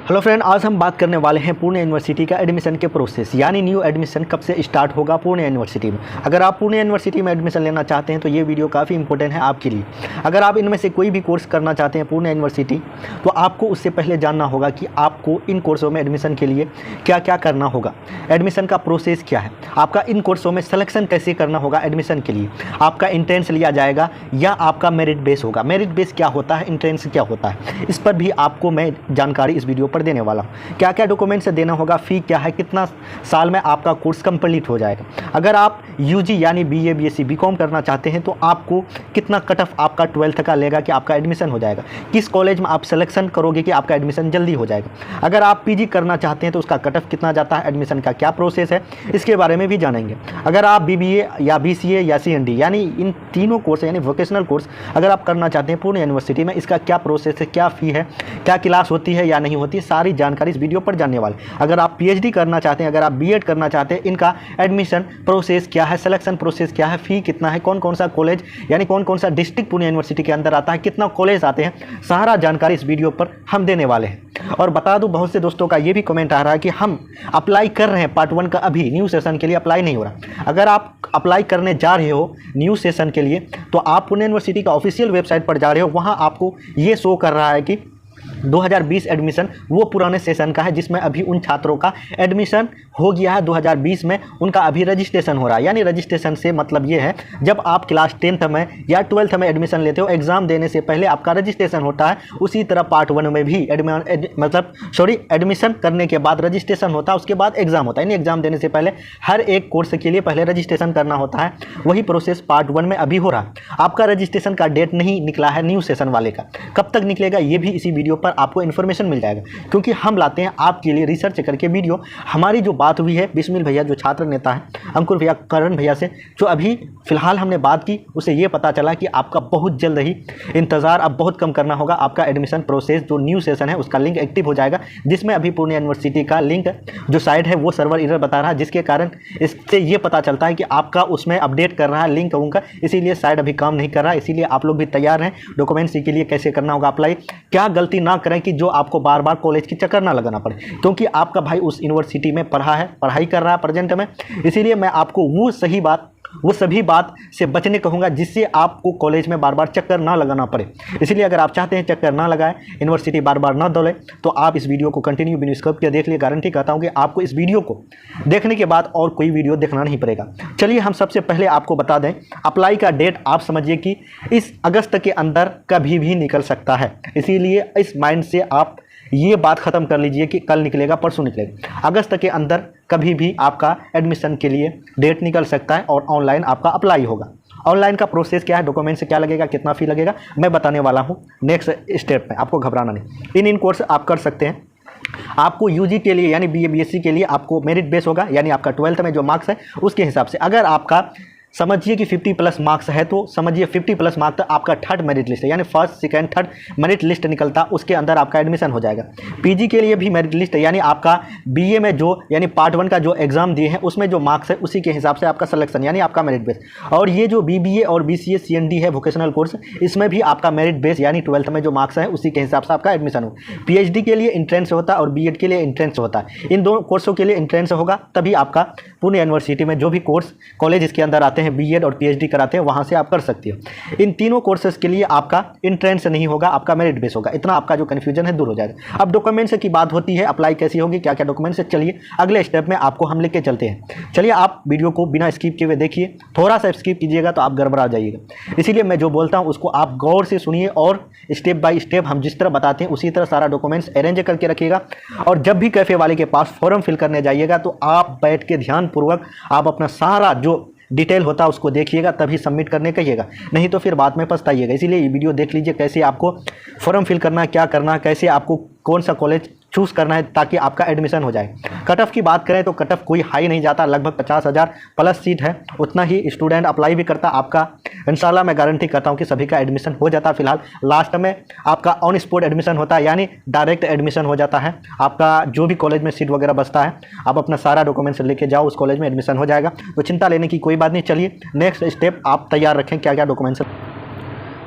Hello friend, आज हम बात करने वाले हैं पूर्ण यूनिवर्सिटी का एडमिशन के प्रोसेस, यानी न्यू एडमिशन कब से स्टार्ट होगा पूर्ण यूनिवर्सिटी में। अगर आप पूर्ण यूनिवर्सिटी में एडमिशन लेना चाहते हैं तो ये वीडियो काफ़ी इंपॉर्टेंट है आपके लिए। अगर आप इनमें से कोई भी कोर्स करना चाहते हैं पूर्ण यूनिवर्सिटी, तो आपको उससे पहले जानना होगा कि आपको इन कोर्सों में एडमिशन के लिए क्या क्या करना होगा, एडमिशन का प्रोसेस क्या है, आपका इन कोर्सों में सिलेक्शन कैसे करना होगा एडमिशन के लिए, आपका इंट्रेंस लिया जाएगा या आपका मेरिट बेस होगा, मेरिट बेस क्या होता है, इंट्रेंस क्या होता है, इस पर भी आपको मैं जानकारी इस वीडियो पर देने वाला हूं। क्या क्या डॉक्यूमेंट्स देना होगा, फ़ी क्या है, कितना साल में आपका कोर्स कंप्लीट हो जाएगा। अगर आप यूजी यानी बीए बीएससी बीकॉम करना चाहते हैं तो आपको कितना कट ऑफ आपका 12th का लेगा कि आपका एडमिशन हो जाएगा, किस कॉलेज में आप सिलेक्शन करोगे कि आपका एडमिशन जल्दी हो जाएगा। अगर आप पीजी करना चाहते हैं तो उसका कट ऑफ कितना जाता है, एडमिशन का क्या प्रोसेस है, इसके बारे में भी जानेंगे। अगर आप बीबीए या बीसीए या सीएनडी यानी इन तीनों कोर्स यानी वोकेशनल कोर्स अगर आप करना चाहते हैं पूर्ण यूनिवर्सिटी में, इसका क्या प्रोसेस है, क्या फ़ी है, क्या क्लास होती है या नहीं होती, सारी जानकारी इस वीडियो पर जानने वाले। अगर आप पीएचडी करना चाहते हैं, अगर आप बीएड करना चाहते हैं, इनका एडमिशन प्रोसेस क्या है, सिलेक्शन प्रोसेस क्या है, फ़ी कितना है, कौन कौन सा कॉलेज यानी कौन कौन सा डिस्ट्रिक्ट पूर्ण यूनिवर्सिटी के अंदर आता है, कितना कॉलेज आते हैं, सारा जानकारी इस वीडियो पर हम देने वाले हैं। और बता दूं, बहुत से दोस्तों का ये भी कमेंट आ रहा है कि हम अप्लाई कर रहे हैं पार्ट 1 का, अभी न्यू सेशन के लिए अप्लाई नहीं हो रहा। अगर आप अप्लाई करने जा रहे हो न्यू सेशन के लिए तो आप पुणे यूनिवर्सिटी का ऑफिशियल वेबसाइट पर जा रहे हो, वहाँ आपको ये शो कर रहा है कि 2020 एडमिशन वो पुराने सेशन का है जिसमें अभी उन छात्रों का एडमिशन हो गया है 2020 में, उनका अभी रजिस्ट्रेशन हो रहा है। यानी रजिस्ट्रेशन से मतलब ये है, जब आप क्लास 10th में या 12th में एडमिशन लेते हो, एग्ज़ाम देने से पहले आपका रजिस्ट्रेशन होता है, उसी तरह पार्ट 1 में भी एडमिशन करने के बाद रजिस्ट्रेशन होता है, उसके बाद एग्ज़ाम होता है। यानी एग्ज़ाम देने से पहले हर एक कोर्स के लिए पहले रजिस्ट्रेशन करना होता है, वही प्रोसेस पार्ट 1 में अभी हो रहा है। आपका रजिस्ट्रेशन का डेट नहीं निकला है न्यू सेशन वाले का, कब तक निकलेगा ये भी इसी वीडियो पर आपको इन्फॉर्मेशन मिल जाएगा, क्योंकि हम लाते हैं आपके लिए रिसर्च करके वीडियो। हमारी जो बात हुई है बिस्मिल भैया जो छात्र नेता है, अंकुर भैया, करण भैया से जो अभी फिलहाल हमने बात की, उसे ये पता चला कि आपका बहुत जल्द ही इंतज़ार अब बहुत कम करना होगा। आपका एडमिशन प्रोसेस जो न्यू सेशन है उसका लिंक एक्टिव हो जाएगा, जिसमें अभी पूर्ण यूनिवर्सिटी का लिंक जो साइट है वो सर्वर एरर बता रहा है, जिसके कारण इससे ये पता चलता है कि आपका उसमें अपडेट कर रहा है लिंक उनका, इसीलिए साइट अभी काम नहीं कर रहा है। इसीलिए आप लोग भी तैयार हैं डॉक्यूमेंट्स के लिए, कैसे करना होगा अप्लाई, क्या गलती ना करें कि जो आपको बार बार कॉलेज की चक्कर ना लगाना पड़े, क्योंकि आपका भाई उस यूनिवर्सिटी में पढ़ा है, पढ़ाई कर रहा है प्रेजेंट में। इसीलिए मैं आपको वो सभी बात से बचने कहूँगा जिससे आपको कॉलेज में बार बार चक्कर ना लगाना पड़े। इसीलिए अगर आप चाहते हैं चक्कर ना लगाए, यूनिवर्सिटी बार बार ना दौड़े, तो आप इस वीडियो को कंटिन्यू बिना स्किप किए देख लिए। गारंटी कहता हूँ कि आपको इस वीडियो को देखने के बाद और कोई वीडियो देखना नहीं पड़ेगा। चलिए हम सबसे पहले आपको बता दें, अप्लाई का डेट आप समझिए कि इस अगस्त के अंदर कभी भी निकल सकता है। इसीलिए इस माइंड से आप ये बात ख़त्म कर लीजिए कि कल निकलेगा, परसों निकलेगा। अगस्त के अंदर कभी भी आपका एडमिशन के लिए डेट निकल सकता है और ऑनलाइन आपका अप्लाई होगा। ऑनलाइन का प्रोसेस क्या है, डॉक्यूमेंट से क्या लगेगा, कितना फ़ी लगेगा, मैं बताने वाला हूँ नेक्स्ट स्टेप में, आपको घबराना नहीं। इन कोर्स आप कर सकते हैं। आपको यूजी के लिए यानी बीए बीएससी के लिए आपको मेरिट बेस होगा, यानी आपका 12th में जो मार्क्स है उसके हिसाब से। अगर आपका समझिए कि 50+ मार्क्स है तो समझिए 50+ मार्क्स तक आपका थर्ड मेरिट लिस्ट है, यानी first second third merit list निकलता, उसके अंदर आपका एडमिशन हो जाएगा। पीजी के लिए भी मेरिट लिस्ट है, यानी आपका बीए में जो यानी पार्ट 1 का जो एग्जाम दिए हैं उसमें जो मार्क्स है उसी के हिसाब से आपका सिलेक्शन यानी आपका मेरिट बेस। और ये जो बीबीए और बीसीए सीएनडी है वोकेशनल कोर्स, इसमें भी आपका मेरिट बेस यानी 12th में जो मार्क्स है उसी के हिसाब से आपका एडमिशन हो। पीएचडी के लिए इंट्रेंस होता है और बीएड के लिए इंट्रेंस होता है। इन दोनों कोर्सों के लिए इंट्रेंस होगा, तभी आपका पुणे यूनिवर्सिटी में जो भी कोर्स कॉलेज इसके अंदर आते हैं, बीएड और पीएचडी कराते हैं, वहां से आप कर सकते हो। इन तीनों कोर्सेज के लिए आपका इंट्रेंस नहीं होगा, आपका मेरिट बेस होगा। इतना आपका जो कन्फ्यूजन है दूर हो जाएगा। अब डॉक्यूमेंट्स की बात होती है, अप्लाई कैसी होगी, क्या क्या डॉक्यूमेंट्स है, चलिए अगले स्टेप में आपको हम लेके चलते हैं। चलिए आप वीडियो को बिना स्किप किए हुए देखिए, थोड़ा सा स्किप कीजिएगा तो आप गड़बड़ा जाइएगा। इसीलिए मैं जो बोलता हूँ उसको आप गौर से सुनिए और स्टेप बाय स्टेप हम जिस तरह बताते हैं उसी तरह सारा डॉक्यूमेंट्स अरेंज करके रखिएगा। और जब भी कैफे वाले के पास फॉर्म फिल करने जाइएगा तो आप बैठ के ध्यानपूर्वक आप अपना सारा जो डिटेल होता है उसको देखिएगा, तभी सबमिट करने कहिएगा, नहीं तो फिर बाद में पछताइएगा। इसीलिए ये वीडियो देख लीजिए, कैसे आपको फॉर्म फिल करना है, क्या करना है, कैसे आपको कौन सा कॉलेज चूज़ करना है ताकि आपका एडमिशन हो जाए। कट ऑफ की बात करें तो कट ऑफ कोई हाई नहीं जाता, लगभग 50,000 प्लस सीट है, उतना ही स्टूडेंट अप्लाई भी करता। आपका इंशाल्लाह मैं गारंटी करता हूँ कि सभी का एडमिशन हो जाता। फिलहाल लास्ट में आपका ऑन स्पॉट एडमिशन होता है, यानी डायरेक्ट एडमिशन हो जाता है। आपका जो भी कॉलेज में सीट वगैरह बचता है, आप अपना सारा डॉक्यूमेंट्स लेके जाओ, उस कॉलेज में एडमिशन हो जाएगा। तो चिंता लेने की कोई बात नहीं। चलिए नेक्स्ट स्टेप आप तैयार रखें, क्या क्या डॉक्यूमेंट्स।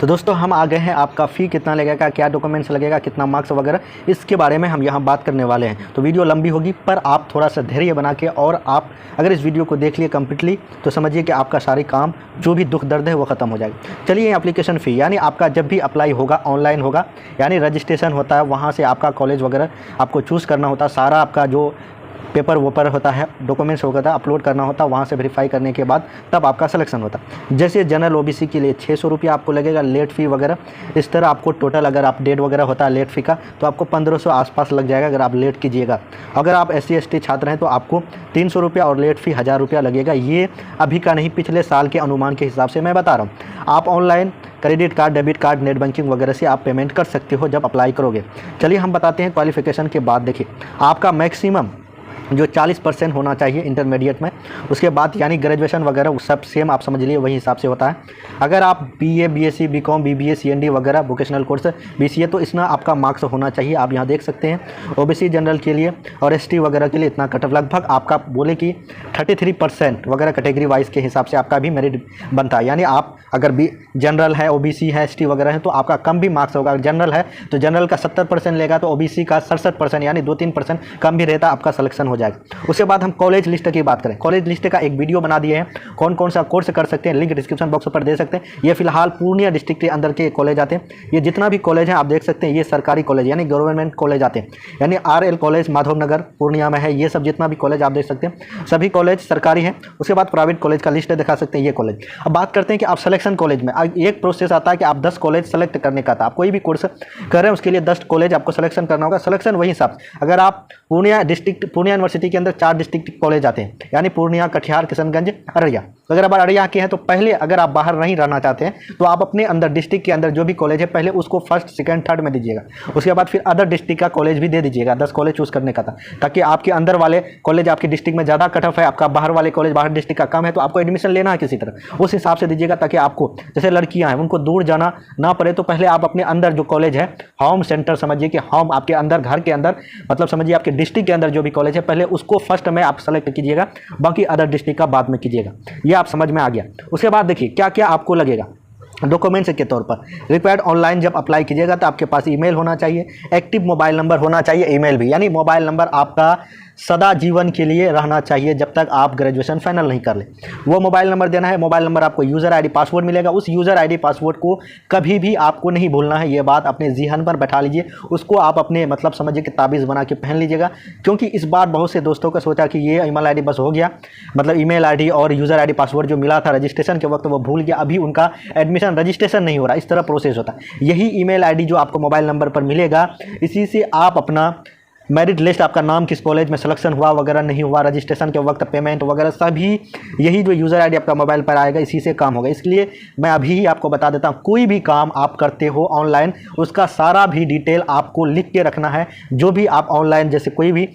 तो दोस्तों हम आ गए हैं, आपका फ़ी कितना लगेगा, क्या डॉक्यूमेंट्स लगेगा, कितना मार्क्स वगैरह, इसके बारे में हम यहाँ बात करने वाले हैं। तो वीडियो लंबी होगी, पर आप थोड़ा सा धैर्य बना के और आप अगर इस वीडियो को देख लिए कम्प्लीटली तो समझिए कि आपका सारे काम जो भी दुख दर्द है वो ख़त्म हो जाएगा। चलिए, एप्लीकेशन फ़ी यानी आपका जब भी अप्लाई होगा ऑनलाइन होगा, यानी रजिस्ट्रेशन होता है, वहाँ से आपका कॉलेज वगैरह आपको चूज़ करना होता है, सारा आपका जो पेपर वोपर होता है, डॉक्यूमेंट्स होता है, अपलोड करना होता है, वहाँ से वेरीफाई करने के बाद तब आपका सिलेक्शन होता है। जैसे जनरल ओबीसी के लिए 600 रुपया आपको लगेगा लेट फ़ी वगैरह, इस तरह आपको टोटल अगर आप डेट वगैरह होता है लेट फ़ी का तो आपको 1500 आसपास लग जाएगा अगर आप लेट कीजिएगा। अगर आप SC ST छात्र हैं तो आपको 300 रुपया और लेट फ़ी 1000 रुपया लगेगा। ये अभी का नहीं, पिछले साल के अनुमान के हिसाब से मैं बता रहा हूँ। आप online credit card, debit card, net banking वगैरह से आप पेमेंट कर सकते हो जब अप्लाई करोगे। चलिए हम बताते हैं क्वालिफ़िकेशन के बाद। देखिए, आपका मैक्सिमम जो 40% होना चाहिए इंटरमीडिएट में, उसके बाद यानी ग्रेजुएशन वगैरह वो सब सेम आप समझ लिए वही हिसाब से होता है। अगर आप BA BSc BCom BBA CND वगैरह वोकेशनल कोर्स BCA तो इतना आपका मार्क्स होना चाहिए। आप यहाँ देख सकते हैं OBC जनरल के लिए और ST वगैरह के लिए इतना कट ऑफ लगभग आपका बोले कि 33% वगैरह कैटेगरी वाइज के हिसाब से आपका भी मेरिट बनता है। यानी आप अगर जनरल है, OBC है, ST वगैरह है तो आपका कम भी मार्क्स होगा। जनरल है तो जनरल का 70% लेगा तो OBC का 67% यानी 2-3% कम भी रहता, आपका सिलेक्शन हो जाएगा। उसके बाद हम कॉलेज लिस्ट की बात करें, कॉलेज लिस्ट का एक वीडियो बना दिए हैं, कौन कौन सा कोर्स कर सकते हैं, लिंक डिस्क्रिप्शन बॉक्स पर दे सकते हैं। ये फिलहाल पूर्णिया डिस्ट्रिक्ट के अंदर के कॉलेज आते हैं। ये जितना भी कॉलेज है आप देख सकते हैं, ये सरकारी कॉलेज यानी गवर्नमेंट कॉलेज आते हैं, यानी RL कॉलेज माधव नगर पूर्णिया में है। ये सब जितना भी कॉलेज आप देख सकते हैं सभी कॉलेज सरकारी हैं। उसके बाद प्राइवेट कॉलेज का लिस्ट दिखा सकते हैं ये कॉलेज। अब बात करते हैं कि आप सिलेक्शन कॉलेज में एक प्रोसेस आता है कि आप 10 कॉलेज सेलेक्ट करने का था। आप कोई भी कोर्स कर रहे हैं उसके लिए 10 कॉलेज आपको सिलेक्शन करना होगा। सिलेक्शन वही हिसाब, अगर आप पूर्णिया यूनिवर्सिटी के अंदर 4 डिस्ट्रिक्ट कॉलेज आते हैं, यानी पूर्णिया, कटिहार, किशनगंज, अररिया। अगर आप अररिया के हैं तो पहले अगर आप बाहर नहीं रहना चाहते हैं तो आप अपने अंदर डिस्ट्रिक्ट के अंदर जो भी कॉलेज है पहले उसको फर्स्ट, सेकंड, थर्ड में दीजिएगा। उसके बाद फिर अदर डिस्ट्रिक्ट का कॉलेज भी दे दीजिएगा। 10 कॉलेज चूज करने का था ताकि आपके अंदर वाले कॉलेज आपके डिस्ट्रिक्ट में ज़्यादा कट ऑफ है, आपका बाहर वाले कॉलेज बाहर डिस्ट्रिक्ट का कम है तो आपको एडमिशन लेना है किसी तरह, उस हिसाब से दीजिएगा ताकि आपको, जैसे लड़कियाँ हैं उनको दूर जाना ना पड़े। तो पहले आप अपने अंदर जो कॉलेज है, होम सेंटर समझिए कि होम आपके अंदर, घर के अंदर, मतलब समझिए आपके डिस्ट्रिक्ट के अंदर जो भी कॉलेज है पहले उसको फर्स्ट में आप सेलेक्ट कीजिएगा, बाकी अदर डिस्ट्रिक्ट का बाद में कीजिएगा। ये आप समझ में आ गया। उसके बाद देखिए क्या क्या आपको लगेगा डॉक्यूमेंट्स के तौर पर। रिक्वायर्ड ऑनलाइन जब अप्लाई कीजिएगा तो आपके पास ईमेल होना चाहिए, एक्टिव मोबाइल नंबर होना चाहिए, ईमेल भी, यानी मोबाइल नंबर आपका सदा जीवन के लिए रहना चाहिए जब तक आप ग्रेजुएशन फाइनल नहीं कर ले। वो मोबाइल नंबर देना है। मोबाइल नंबर आपको यूज़र ID पासवर्ड मिलेगा, उस यूज़र ID पासवर्ड को कभी भी आपको नहीं भूलना है। ये बात अपने ज़हन पर बैठा लीजिए, उसको आप अपने मतलब समझिए कि ताबीज़ बना के पहन लीजिएगा। क्योंकि इस बार बहुत से दोस्तों का सोचा कि ये ईमेल ID बस हो गया, मतलब ईमेल ID और यूज़र ID पासवर्ड जो मिला था रजिस्ट्रेशन के वक्त वो भूल गया, अभी उनका एडमिशन रजिस्ट्रेशन नहीं हो रहा। इस तरह प्रोसेस होता है। यही ईमेल ID जो आपको मोबाइल नंबर पर मिलेगा, इसी से आप अपना मेरिट लिस्ट, आपका नाम किस कॉलेज में सिलेक्शन हुआ वगैरह नहीं हुआ, रजिस्ट्रेशन के वक्त पेमेंट वगैरह सभी यही जो यूज़र ID आपका मोबाइल पर आएगा इसी से काम होगा। इसलिए मैं अभी ही आपको बता देता हूँ, कोई भी काम आप करते हो ऑनलाइन उसका सारा भी डिटेल आपको लिख के रखना है। जो भी आप ऑनलाइन जैसे कोई भी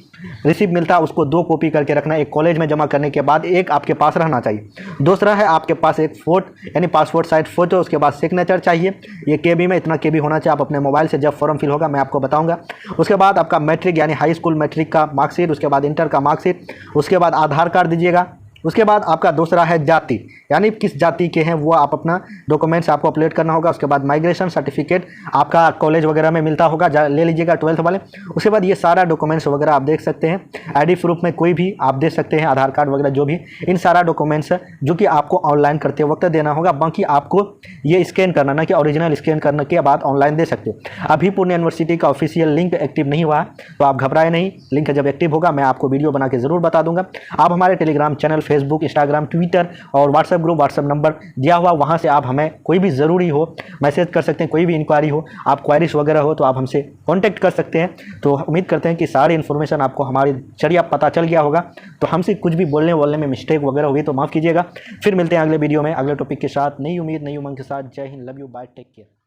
रिसिप्ट मिलता है उसको 2 कॉपी करके रखना है। एक कॉलेज में जमा करने के बाद एक आपके पास रहना चाहिए। दूसरा है आपके पास एक फोटो यानी पासपोर्ट साइज फ़ोटो, उसके बाद सिग्नेचर चाहिए। ये KB में इतना KB होना चाहिए। आप अपने मोबाइल से जब फॉर्म फिल होगा मैं आपको बताऊँगा। उसके बाद आपका मैट्रिक यानी हाई स्कूल मैट्रिक का मार्कशीट, उसके बाद इंटर का मार्कशीट, उसके बाद आधार कार्ड दीजिएगा। उसके बाद आपका दूसरा है जाति, यानी किस जाति के हैं वो आप अपना डॉक्यूमेंट्स आपको अपलोड करना होगा। उसके बाद माइग्रेशन सर्टिफिकेट आपका कॉलेज वगैरह में मिलता होगा, ले लीजिएगा 12th वाले। उसके बाद ये सारा डॉक्यूमेंट्स वगैरह आप देख सकते हैं। ID प्रूफ में कोई भी आप दे सकते हैं, आधार कार्ड वगैरह जो भी, इन सारा डॉक्यूमेंट्स जो कि आपको ऑनलाइन करते वक्त देना होगा। बाकी आपको ये स्कैन करना ना कि ओरिजिनल स्कैन करने के बाद ऑनलाइन दे सकते हो। अभी पूर्णिया यूनिवर्सिटी का ऑफिशियल लिंक एक्टिव नहीं हुआ तो आप घबराए नहीं, लिंक जब एक्टिव होगा मैं आपको वीडियो बना के ज़रूर बता दूंगा। आप हमारे Telegram channel, Facebook, Instagram, Twitter और व्हाट्सएप ग्रुप, व्हाट्सएप नंबर दिया हुआ, वहाँ से आप हमें कोई भी ज़रूरी हो मैसेज कर सकते हैं। कोई भी इंक्वायरी हो, आप क्वायरीज वगैरह हो तो आप हमसे कांटेक्ट कर सकते हैं। तो उम्मीद करते हैं कि सारी इन्फॉर्मेशन आपको हमारी जरिए पता चल गया होगा। तो हमसे कुछ भी बोलने में मिस्टेक वगैरह हुई तो माफ़ कीजिएगा। फिर मिलते हैं अगले वीडियो में अगले टॉपिक के साथ, नई उम्मीद नई उमंग के साथ। जय हिंद, love you, bye, take care.